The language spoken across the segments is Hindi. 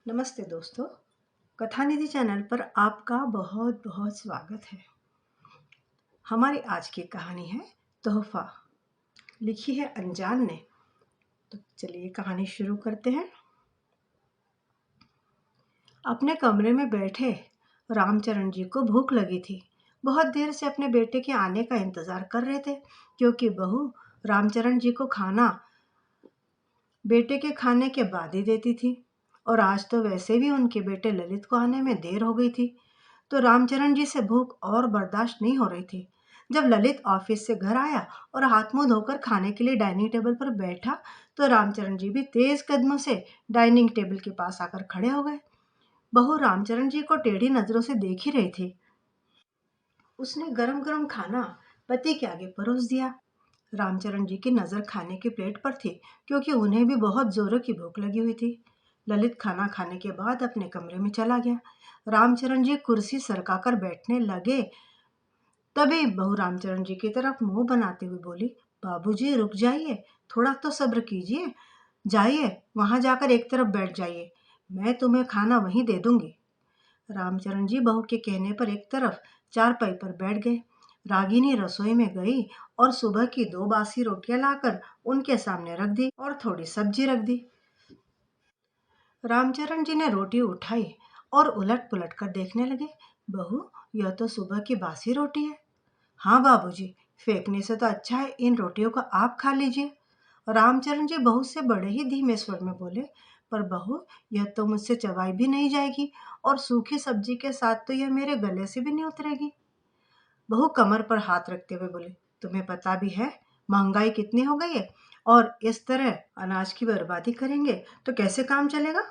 नमस्ते दोस्तों, कथानिधि चैनल पर आपका बहुत बहुत स्वागत है। हमारी आज की कहानी है तोहफा। लिखी है अनजान ने। तो चलिए कहानी शुरू करते हैं। अपने कमरे में बैठे रामचरण जी को भूख लगी थी। बहुत देर से अपने बेटे के आने का इंतजार कर रहे थे, क्योंकि बहू रामचरण जी को खाना बेटे के खाने के बाद ही देती थी। और आज तो वैसे भी उनके बेटे ललित को आने में देर हो गई थी, तो रामचरण जी से भूख और बर्दाश्त नहीं हो रही थी। जब ललित ऑफिस से घर आया और हाथ मुंह धोकर खाने के लिए डाइनिंग टेबल पर बैठा, तो रामचरण जी भी तेज कदमों से डाइनिंग टेबल के पास आकर खड़े हो गए। बहू रामचरण जी को टेढ़ी नजरों से देख ही रही थी। उसने गरम गरम खाना पति के आगे परोस दिया। रामचरण जी की नजर खाने की प्लेट पर थी, क्योंकि उन्हें भी बहुत जोरों की भूख लगी हुई थी। ललित खाना खाने के बाद अपने कमरे में चला गया। रामचरण जी कुर्सी सरकाकर बैठने लगे, तभी बहू रामचरण जी की तरफ मुंह बनाते हुए बोली, बाबूजी रुक जाइए, थोड़ा तो सब्र कीजिए। जाइए वहां जाकर एक तरफ बैठ जाइए, मैं तुम्हें खाना वहीं दे दूंगी। रामचरण जी बहू के कहने पर एक तरफ चारपाई पर बैठ गए। रागिनी रसोई में गई और सुबह की 2 बासी रोटियां लाकर उनके सामने रख दी और थोड़ी सब्जी रख दी। रामचरण जी ने रोटी उठाई और उलट पुलट कर देखने लगे। बहू, यह तो सुबह की बासी रोटी है। हाँ बाबूजी, फेंकने से तो अच्छा है इन रोटियों को आप खा लीजिए। रामचरण जी बहू से बड़े ही धीमे स्वर में बोले, पर बहू, यह तो मुझसे चबाई भी नहीं जाएगी और सूखी सब्जी के साथ तो यह मेरे गले से भी नहीं उतरेगी। बहू कमर पर हाथ रखते हुए बोले, तुम्हें पता भी है महंगाई कितनी हो गई है, और इस तरह अनाज की बर्बादी करेंगे तो कैसे काम चलेगा।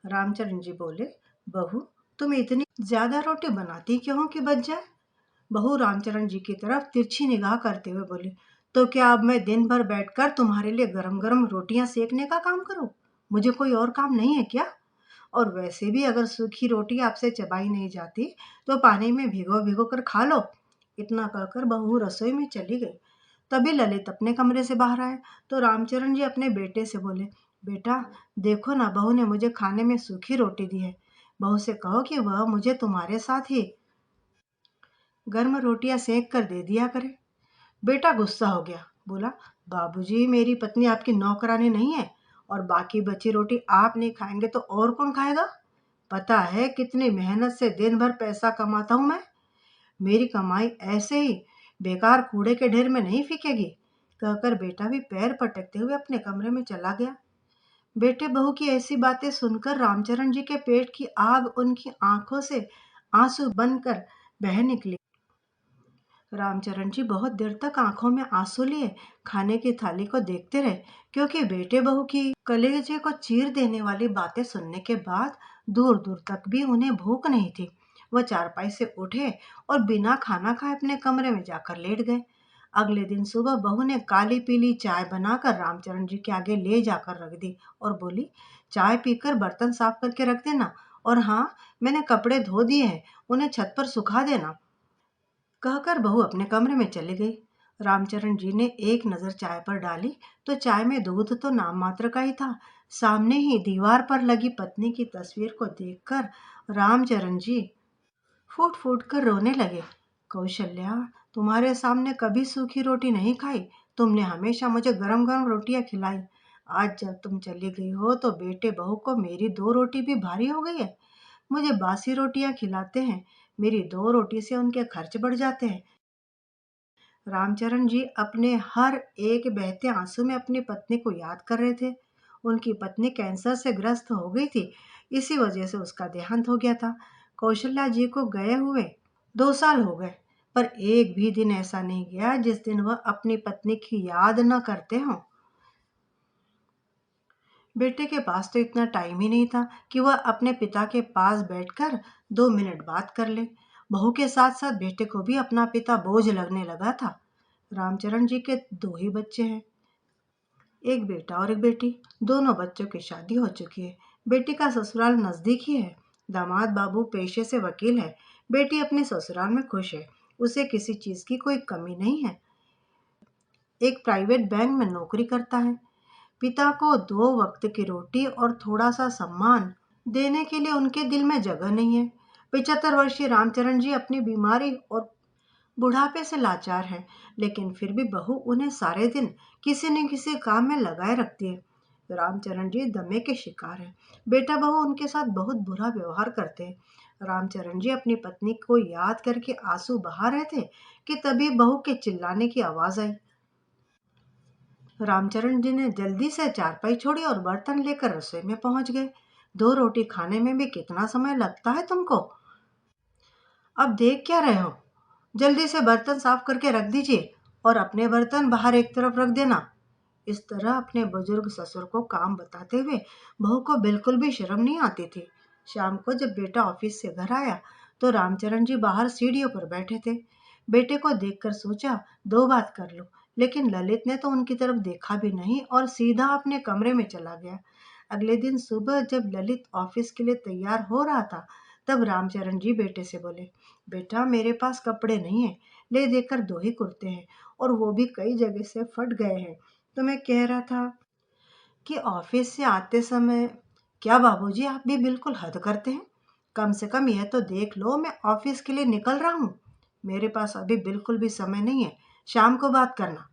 रामचरण जी बोले, बहू, तुम इतनी ज्यादा रोटी बनाती क्यों हो कि बच जाए। बहू रामचरण जी की तरफ तिरछी निगाह करते हुए बोली, तो क्या अब मैं दिन भर बैठकर तुम्हारे लिए गरम गरम रोटियां सेकने का काम करूं? मुझे कोई और काम नहीं है क्या? और वैसे भी अगर सूखी रोटी आपसे चबाई नहीं जाती, तो पानी में भिगो भिगो कर खा लो। इतना कहकर बहू रसोई में चली गई। तभी ललित अपने कमरे से बाहर आए, तो रामचरण जी अपने बेटे से बोले, बेटा, देखो ना, बहू ने मुझे खाने में सूखी रोटी दी है। बहू से कहो कि वह मुझे तुम्हारे साथ ही गर्म रोटियां सेक कर दे दिया करे। बेटा गुस्सा हो गया, बोला, बाबूजी, मेरी पत्नी आपकी नौकरानी नहीं है, और बाकी बची रोटी आप नहीं खाएंगे तो और कौन खाएगा? पता है कितनी मेहनत से दिन भर पैसा कमाता हूं मैं। मेरी कमाई ऐसे ही बेकार कूड़े के ढेर में नहीं फेंकेगी। कहकर बेटा भी पैर पटकते हुए अपने कमरे में चला गया। बेटे बहू की ऐसी बातें सुनकर रामचरण जी के पेट की आग उनकी आंखों से आंसू बनकर बह निकली। रामचरण जी बहुत देर तक आंखों में आंसू लिए खाने की थाली को देखते रहे, क्योंकि बेटे बहू की कलेजे को चीर देने वाली बातें सुनने के बाद दूर दूर तक भी उन्हें भूख नहीं थी। वह चारपाई से उठे और बिना खाना खाए अपने कमरे में जाकर लेट गए। अगले दिन सुबह बहू ने काली पीली चाय बनाकर रामचरण जी के आगे ले जाकर रख दी और बोली, चाय पीकर बर्तन साफ करके रख देना, और हाँ, मैंने कपड़े धो दिए हैं, उन्हें छत पर सुखा देना। कहकर बहू अपने कमरे में चली गई। रामचरण जी ने एक नजर चाय पर डाली, तो चाय में दूध तो नाम मात्र का ही था। सामने ही दीवार पर लगी पत्नी की तस्वीर को देखकर रामचरण जी फूट फूट कर रोने लगे। कौशल्या, तुम्हारे सामने कभी सूखी रोटी नहीं खाई। तुमने हमेशा मुझे गरम गरम रोटियां खिलाई। आज जब तुम चली गई हो तो बेटे बहू को मेरी 2 रोटी भी भारी हो गई है। मुझे बासी रोटियां खिलाते हैं, मेरी 2 रोटी से उनके खर्च बढ़ जाते हैं। रामचरण जी अपने हर एक बहते आंसू में अपनी पत्नी को याद कर रहे थे। उनकी पत्नी कैंसर से ग्रस्त हो गई थी, इसी वजह से उसका देहांत हो गया था। कौशल्या जी को गए हुए 2 साल हो गए, पर एक भी दिन ऐसा नहीं गया जिस दिन वह अपनी पत्नी की याद न करते हों। बेटे के पास तो इतना टाइम ही नहीं था कि वह अपने पिता के पास बैठकर 2 मिनट बात कर ले। बहू के साथ साथ बेटे को भी अपना पिता बोझ लगने लगा था। रामचरण जी के 2 ही बच्चे हैं, एक बेटा और एक बेटी। दोनों बच्चों की शादी हो चुकी है। बेटी का ससुराल नजदीक ही है। दामाद बाबू पेशे से वकील है। बेटी अपने ससुराल में खुश है, उसे किसी चीज की कोई कमी नहीं है। एक प्राइवेट बैंक में नौकरी करता है। पिता को 2 वक्त की रोटी और थोड़ा सा सम्मान देने के लिए उनके दिल में जगह नहीं है। 75 वर्षीय रामचरण जी अपनी बीमारी और बुढ़ापे से लाचार है, लेकिन फिर भी बहू उन्हें सारे दिन किसी न किसी काम में लगाए रखती है। रामचरण जी दमे के शिकार हैं। बेटा बहू उनके साथ बहुत बुरा व्यवहार करते हैं। रामचरण जी अपनी पत्नी को याद करके आंसू बहा रहे थे कि तभी बहू के चिल्लाने की आवाज आई। रामचरण जी ने जल्दी से चारपाई छोड़ी और बर्तन लेकर रसोई में पहुंच गए। 2 रोटी खाने में भी कितना समय लगता है तुमको? अब देख क्या रहे हो? जल्दी से बर्तन साफ करके रख दीजिए और अपने बर्तन बाहर एक तरफ रख देना। इस तरह अपने बुजुर्ग ससुर को काम बताते हुए बहू को बिल्कुल भी शर्म नहीं आती थी। शाम को जब बेटा ऑफिस से घर आया तो रामचरण जी बाहर सीढ़ियों पर बैठे थे। बेटे को देखकर सोचा दो बात कर लो, लेकिन ललित ने तो उनकी तरफ देखा भी नहीं और सीधा अपने कमरे में चला गया। अगले दिन सुबह जब ललित ऑफिस के लिए तैयार हो रहा था, तब रामचरण जी बेटे से बोले, बेटा मेरे पास कपड़े नहीं है, ले देकर 2 ही कुर्ते हैं और वो भी कई जगह से फट गए हैं। तो मैं कह रहा था कि ऑफिस से आते समय। क्या बाबूजी, आप भी बिल्कुल हद करते हैं। कम से कम यह तो देख लो मैं ऑफिस के लिए निकल रहा हूँ। मेरे पास अभी बिल्कुल भी समय नहीं है, शाम को बात करना।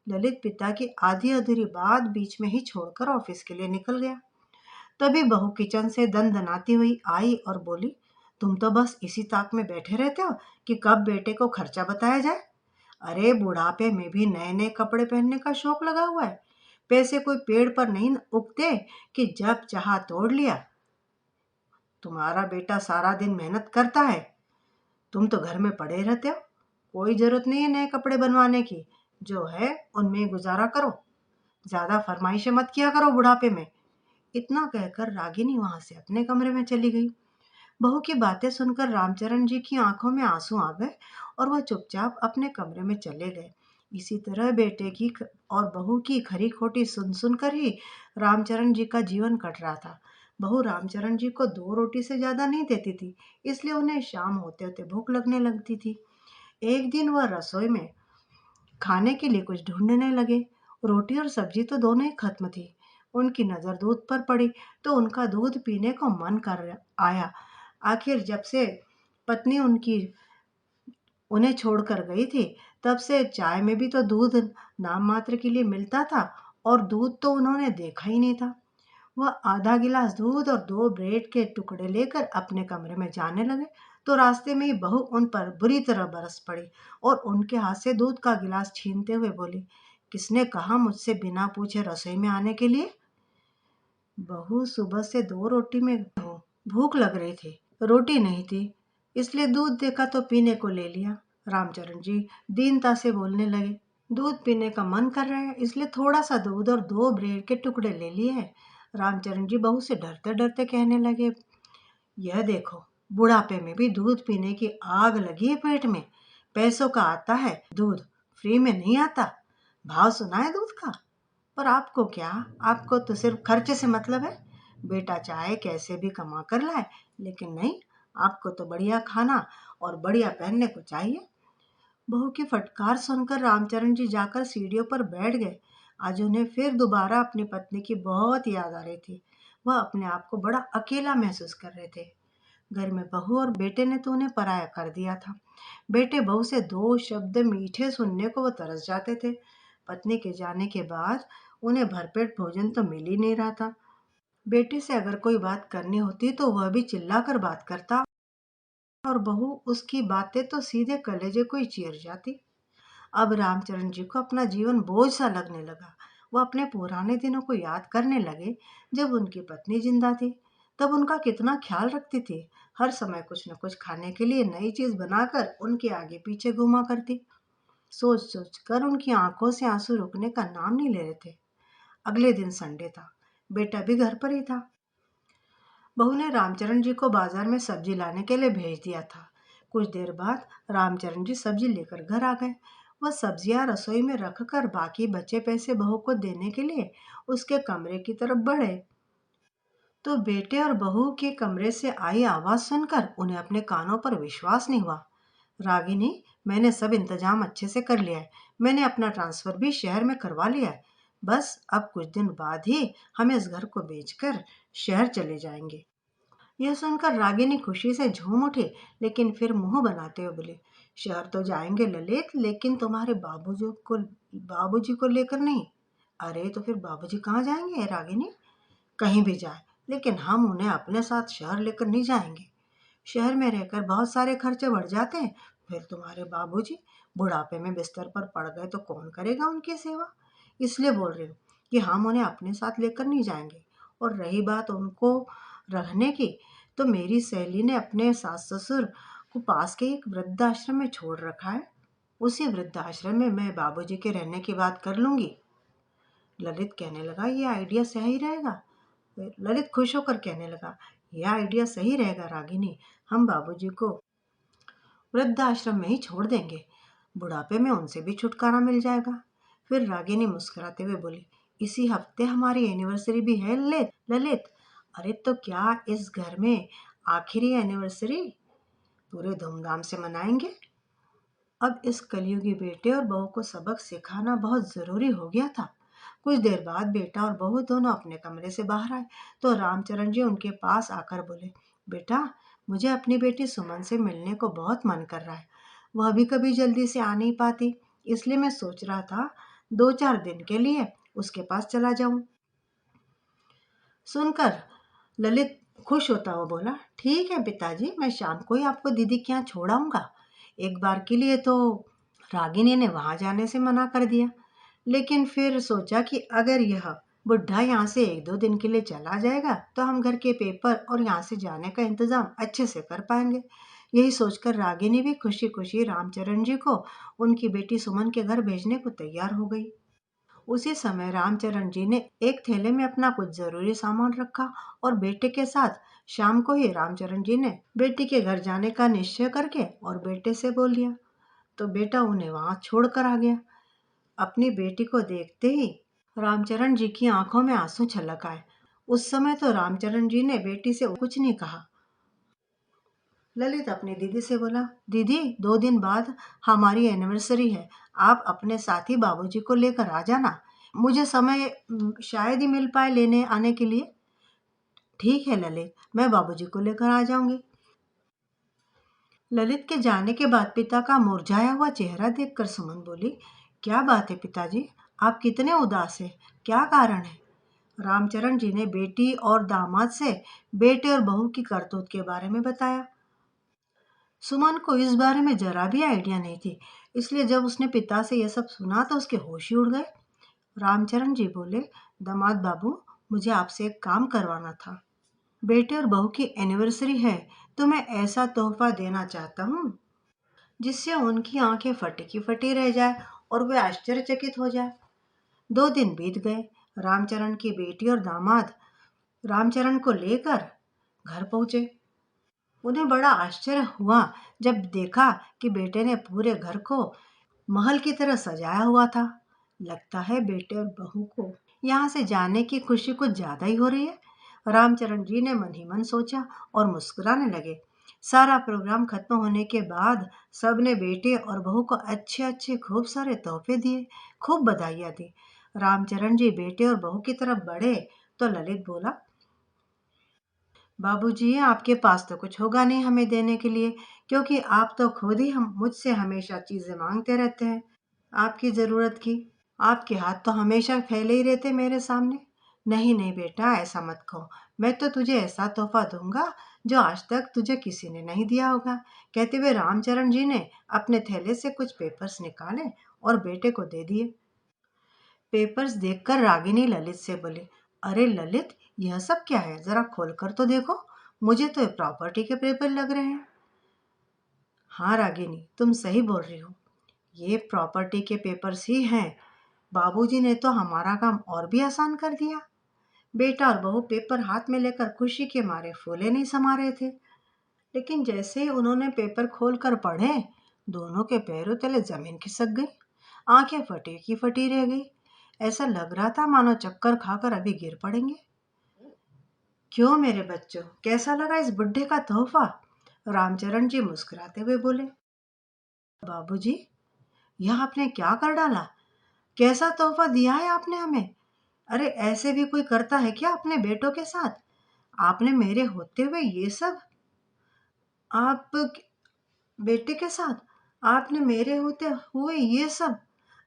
ललित पिता की आधी अधूरी बात बीच में ही छोड़कर ऑफिस के लिए निकल गया। तभी बहू किचन से दनदनाती हुई आई और बोली, तुम तो बस इसी ताक में बैठे रहते हो कि कब बेटे को खर्चा बताया जाए। अरे बुढ़ापे में भी नए नए कपड़े पहनने का शौक लगा हुआ है। पैसे कोई पेड़ पर नहीं उगते कि जब चाहा तोड़ लिया। तुम्हारा बेटा सारा दिन मेहनत करता है, तुम तो घर में पड़े रहते हो। कोई जरूरत नहीं है नए कपड़े बनवाने की, जो है उनमें गुजारा करो। ज्यादा फरमाइशें मत किया करो बुढ़ापे में। इतना कहकर रागिनी वहां से अपने कमरे में चली गई। बहू की बातें सुनकर रामचरण जी की आंखों में आंसू आ गए और वह चुपचाप अपने कमरे में चले गए। इसी तरह बेटे की और बहू की खरी खोटी सुन सुनकर ही रामचरण जी का जीवन कट रहा था। बहू रामचरण जी को 2 रोटी से ज्यादा नहीं देती थी, इसलिए उन्हें शाम होते होते भूख लगने लगती थी। एक दिन वह रसोई में खाने के लिए कुछ ढूंढने लगे। रोटी और सब्जी तो दोनों ही खत्म थी। उनकी नज़र दूध पर पड़ी तो उनका दूध पीने को मन कर आया। आखिर जब से पत्नी उनकी उन्हें छोड़कर गई थी, तब से चाय में भी तो दूध नाम मात्र के लिए मिलता था और दूध तो उन्होंने देखा ही नहीं था। वह आधा गिलास दूध और 2 ब्रेड के टुकड़े लेकर अपने कमरे में जाने लगे तो रास्ते में ही बहू उन पर बुरी तरह बरस पड़ी और उनके हाथ से दूध का गिलास छीनते हुए बोली, किसने कहा मुझसे बिना पूछे रसोई में आने के लिए? बहू सुबह से 2 रोटी में हूँ, भूख लग रही थी, रोटी नहीं थी, इसलिए दूध देखा तो पीने को ले लिया। रामचरण जी दीनता से बोलने लगे, दूध पीने का मन कर रहा है इसलिए थोड़ा सा दूध और 2 ब्रेड के टुकड़े ले लिए हैं। रामचरण जी बहू से डरते डरते कहने लगे, यह देखो, बुढ़ापे में भी दूध पीने की आग लगी है पेट में। पैसों का आता है दूध, फ्री में नहीं आता। भाव सुना है दूध का। पर आपको क्या, आपको तो सिर्फ खर्चे से मतलब है। बेटा चाहे कैसे भी कमा कर लाए, लेकिन नहीं, आपको तो बढ़िया खाना और बढ़िया पहनने को चाहिए। बहू की फटकार सुनकर रामचरण जी जाकर सीढ़ियों पर बैठ गए। आज उन्हें फिर दोबारा अपनी पत्नी की बहुत याद आ रही थी। वह अपने आप को बड़ा अकेला महसूस कर रहे थे। घर में बहू और बेटे ने तो उन्हें पराया कर दिया था। बेटे बहू से 2 शब्द मीठे सुनने को वो तरस जाते थे। पत्नी के जाने के बाद उन्हें भरपेट भोजन तो मिल ही नहीं रहा था। बेटे से अगर कोई बात करनी होती तो वह भी चिल्लाकर बात करता और बहू उसकी बातें तो सीधे कलेजे को ही चीर जाती। अब रामचरण जी को अपना जीवन बोझ सा लगने लगा। वो अपने पुराने दिनों को याद करने लगे, जब उनकी पत्नी जिंदा थी। तब उनका कितना ख्याल रखती थी। हर समय कुछ न कुछ खाने के लिए नई चीज बनाकर उनके आगे पीछे घुमा करती। सोच सोच कर उनकी आंखों से आंसू रुकने का नाम नहीं ले रहे थे। अगले दिन संडे था। बेटा भी घर पर ही था। बहू ने रामचरण जी को बाजार में सब्जी लाने के लिए भेज दिया था। कुछ देर बाद रामचरण जी सब्जी लेकर घर आ गए। वह सब्जियां रसोई में रखकर बाकी बचे पैसे बहू को देने के लिए उसके कमरे की तरफ बढ़े तो बेटे और बहू के कमरे से आई आवाज सुनकर उन्हें अपने कानों पर विश्वास नहीं हुआ। रागिनी, मैंने सब इंतजाम अच्छे से कर लिया है। मैंने अपना ट्रांसफर भी शहर में करवा लिया है। बस अब कुछ दिन बाद ही हम इस घर को बेचकर शहर चले जाएंगे। यह सुनकर रागिनी खुशी से झूम उठी, लेकिन फिर मुंह बनाते हुए बोली, शहर तो जाएंगे ललित, लेकिन तुम्हारे बाबूजी को लेकर नहीं। अरे तो फिर बाबूजी कहाँ जाएंगे रागिनी? कहीं भी जाए, लेकिन हम उन्हें अपने साथ शहर लेकर नहीं जाएंगे। शहर में रहकर बहुत सारे खर्चे बढ़ जाते हैं। फिर तुम्हारे बाबूजी बुढ़ापे में बिस्तर पर पड़ गए तो कौन करेगा उनकी सेवा? इसलिए बोल रही हूँ कि हम उन्हें अपने साथ लेकर नहीं जाएंगे। और रही बात उनको रहने की, तो मेरी सहेली ने अपने सास ससुर को पास के एक वृद्धाश्रम में छोड़ रखा है। उसी वृद्धाश्रम में मैं बाबूजी के रहने की बात कर लूंगी। ललित कहने लगा, ये आइडिया सही रहेगा। ललित खुश होकर कहने लगा, यह आइडिया सही रहेगा रागिनी, हम बाबूजी को वृद्धाश्रम में ही छोड़ देंगे। बुढ़ापे में उनसे भी छुटकारा मिल जाएगा। फिर रागिनी मुस्कुराते हुए बोली, इसी हफ्ते हमारी एनिवर्सरी भी है ललित ललित। अरे तो क्या इस घर में आखिरी एनिवर्सरी पूरे धूमधाम से मनाएंगे। अब इस कलयुगी बेटे और बहू को सबक सिखाना बहुत जरूरी हो गया था। कुछ देर बाद बेटा और बहू दोनों अपने कमरे से बाहर आए तो रामचरण जी उनके पास आकर बोले, बेटा, मुझे अपनी बेटी सुमन से मिलने को बहुत मन कर रहा है। वह भी कभी जल्दी से आ नहीं पाती, इसलिए मैं सोच रहा था 2-4 दिन के लिए उसके पास चला जाऊं। सुनकर ललित खुश होता हुआ बोला, ठीक है पिताजी, मैं शाम को ही आपको दीदी के यहाँ छोड़ आऊंगा। एक बार के लिए तो रागिनी ने वहां जाने से मना कर दिया, लेकिन फिर सोचा कि अगर यह बुढ़ा यहाँ से 1-2 दिन के लिए चला जाएगा तो हम घर के पेपर और यहाँ से जाने का इंतजाम अच्छे से कर पाएंगे। यही सोचकर रागिनी भी खुशी खुशी रामचरण जी को उनकी बेटी सुमन के घर भेजने को तैयार हो गई। उसी समय रामचरण जी ने एक थैले में अपना कुछ जरूरी सामान रखा और बेटे के साथ शाम को ही रामचरण जी ने बेटी के घर जाने का निश्चय करके और बेटे से बोल दिया। तो बेटा उन्हें वहां छोड़कर आ गया। अपनी बेटी को देखते ही रामचरण जी की आंखों में आंसू छलक आए। उस समय तो रामचरण जी ने बेटी से कुछ नहीं कहा। ललित अपनी दीदी से बोला, दीदी 2 दिन बाद हमारी एनिवर्सरी है, आप अपने साथी बाबूजी को लेकर आ जाना। मुझे समय शायद ही मिल पाए लेने आने के लिए। ठीक है ललित, मैं बाबूजी को लेकर आ जाऊंगी। ललित के जाने के बाद पिता का मुरझाया हुआ चेहरा देखकर सुमन बोली, क्या बात है पिताजी, आप कितने उदास हैं, क्या कारण है? रामचरण जी ने बेटी और दामाद से बेटे और बहू की करतूत के बारे में बताया। सुमन को इस बारे में जरा भी आइडिया नहीं थी, इसलिए जब उसने पिता से यह सब सुना तो उसके होश ही उड़ गए। रामचरण जी बोले, दामाद बाबू, मुझे आपसे एक काम करवाना था। बेटे और बहू की एनिवर्सरी है, तो मैं ऐसा तोहफा देना चाहता हूँ जिससे उनकी आंखें फटी की फटी रह जाए और वे आश्चर्यचकित हो जाए। 2 दिन बीत गए। रामचरण की बेटी और दामाद रामचरण को लेकर घर पहुंचे। उन्हें बड़ा आश्चर्य हुआ जब देखा कि बेटे ने पूरे घर को महल की तरह सजाया हुआ था। लगता है बेटे और बहू को यहाँ से जाने की खुशी कुछ ज्यादा ही हो रही है। रामचरण जी ने मन ही मन सोचा और मुस्कुराने लगे। सारा प्रोग्राम खत्म होने के बाद सबने बेटे और बहू को अच्छे अच्छे खूब सारे तोहफे दिए, खूब बधाइयाँ दी। रामचरण जी बेटे और बहू की तरफ बढ़े तो ललित बोला, बाबूजी, आपके पास तो कुछ होगा नहीं हमें देने के लिए, क्योंकि आप तो खुद ही हम मुझसे हमेशा चीजें मांगते रहते हैं आपकी जरूरत की। आपके हाथ तो हमेशा फैले ही रहते मेरे सामने। नहीं नहीं बेटा, ऐसा मत कहो। मैं तो तुझे ऐसा तोहफा दूंगा जो आज तक तुझे किसी ने नहीं दिया होगा। कहते हुए रामचरण जी ने अपने थैले से कुछ पेपर्स निकाले और बेटे को दे दिए। पेपर्स देखकर रागिनी ललित से बोली, अरे ललित, यह सब क्या है, जरा खोल कर तो देखो। मुझे तो ये प्रॉपर्टी के पेपर लग रहे हैं। हाँ रागिनी, तुम सही बोल रही हो, ये प्रॉपर्टी के पेपर्स ही हैं। बाबूजी ने तो हमारा काम और भी आसान कर दिया। बेटा और बहू पेपर हाथ में लेकर खुशी के मारे फूले नहीं समा रहे थे, लेकिन जैसे ही उन्होंने पेपर खोल कर पढ़े, दोनों के पैरों तले जमीन खिसक गई। आंखें फटी की फटी रह गई। ऐसा लग रहा था मानो चक्कर खाकर अभी गिर पड़ेंगे। क्यों मेरे बच्चों, कैसा लगा इस बुड्ढे का तोहफा? रामचरण जी मुस्कुराते हुए बोले, बाबूजी, यह आपने क्या कर डाला? कैसा तोहफा दिया है आपने हमें? अरे ऐसे भी कोई करता है क्या अपने बेटों के साथ? आपने मेरे होते हुए ये सब, आप बेटे के साथ आपने मेरे होते हुए ये सब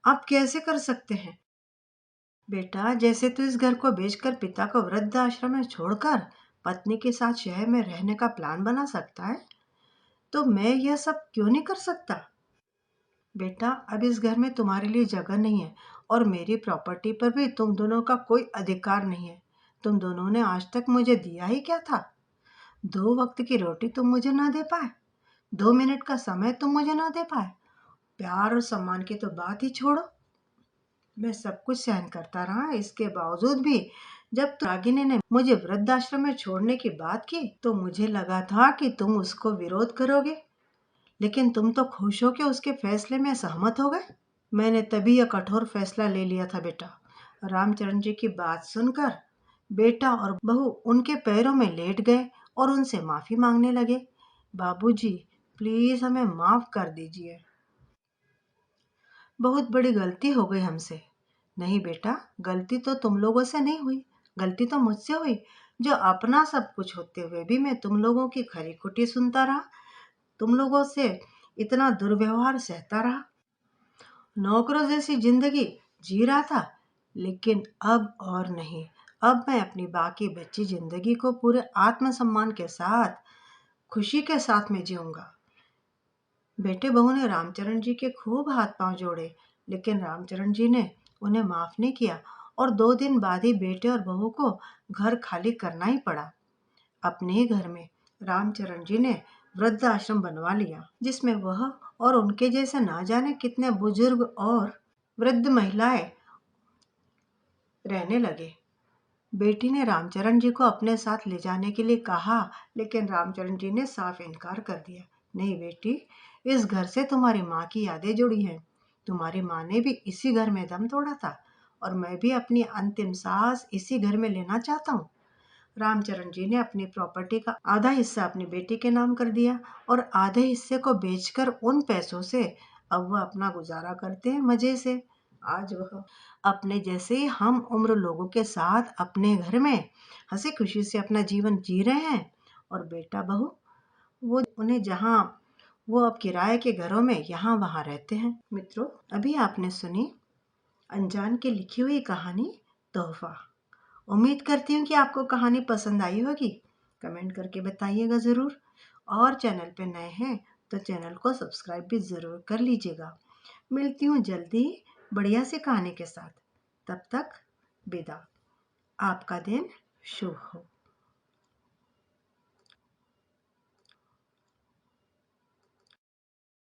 आप कैसे कर सकते हैं? बेटा, जैसे तू इस घर को बेचकर पिता को वृद्ध आश्रम में छोड़कर पत्नी के साथ शहर में रहने का प्लान बना सकता है, तो मैं यह सब क्यों नहीं कर सकता? बेटा, अब इस घर में तुम्हारे लिए जगह नहीं है और मेरी प्रॉपर्टी पर भी तुम दोनों का कोई अधिकार नहीं है। तुम दोनों ने आज तक मुझे दिया ही क्या था? 2 वक्त की रोटी तुम मुझे ना दे पाए, 2 मिनट का समय तुम मुझे ना दे पाए। प्यार और सम्मान की तो बात ही छोड़ो। मैं सब कुछ सहन करता रहा, इसके बावजूद भी जब रागिनी ने मुझे वृद्धाश्रम में छोड़ने की बात की तो मुझे लगा था कि तुम उसको विरोध करोगे, लेकिन तुम तो खुश हो के उसके फैसले में सहमत हो गए। मैंने तभी यह कठोर फैसला ले लिया था बेटा। रामचरण जी की बात सुनकर बेटा और बहू उनके पैरों में लेट गए और उनसे माफी मांगने लगे। बाबूजी, प्लीज हमें माफ कर दीजिए, बहुत बड़ी गलती हो गई हमसे। नहीं बेटा, गलती तो तुम लोगों से नहीं हुई, गलती तो मुझसे हुई, जो अपना सब कुछ होते हुए भी मैं तुम लोगों की खरी खुटी सुनता रहा, तुम लोगों से इतना दुर्व्यवहार सहता रहा, नौकरों जैसी जिंदगी जी रहा था। लेकिन अब और नहीं, अब मैं अपनी बाकी बची जिंदगी को पूरे आत्मसम्मान के साथ, खुशी के साथ में जीऊंगा। बेटे बहू ने रामचरण जी के खूब हाथ पांव जोड़े, लेकिन रामचरण जी ने उन्हें माफ नहीं किया और 2 दिन बाद ही बेटे और बहू को घर खाली करना ही पड़ा। अपने ही घर में रामचरण जी ने वृद्ध आश्रम बनवा लिया, जिसमें वह और उनके जैसे ना जाने कितने बुजुर्ग और वृद्ध महिलाएं रहने लगे। बेटी ने रामचरण जी को अपने साथ ले जाने के लिए कहा, लेकिन रामचरण जी ने साफ इनकार कर दिया। नहीं बेटी, इस घर से तुम्हारी माँ की यादें जुड़ी हैं। तुम्हारी माँ ने भी इसी घर में दम तोड़ा था और मैं भी अपनी अंतिम सांस इसी घर में लेना चाहता हूँ। रामचरण जी ने अपनी प्रॉपर्टी का आधा हिस्सा अपनी बेटी के नाम कर दिया और आधे हिस्से को बेचकर उन पैसों से अब वह अपना गुजारा करते हैं मजे से। आज वह अपने जैसे ही हम उम्र लोगों के साथ अपने घर में हंसी खुशी से अपना जीवन जी रहे हैं और बेटा बहू वो उन्हें जहाँ वो अब किराए के घरों में यहाँ वहाँ रहते हैं। मित्रों, अभी आपने सुनी अनजान की लिखी हुई कहानी तोहफा। उम्मीद करती हूँ कि आपको कहानी पसंद आई होगी। कमेंट करके बताइएगा ज़रूर, और चैनल पे नए हैं तो चैनल को सब्सक्राइब भी ज़रूर कर लीजिएगा। मिलती हूँ जल्दी बढ़िया सी कहानी के साथ। तब तक विदा। आपका दिन शुभ हो।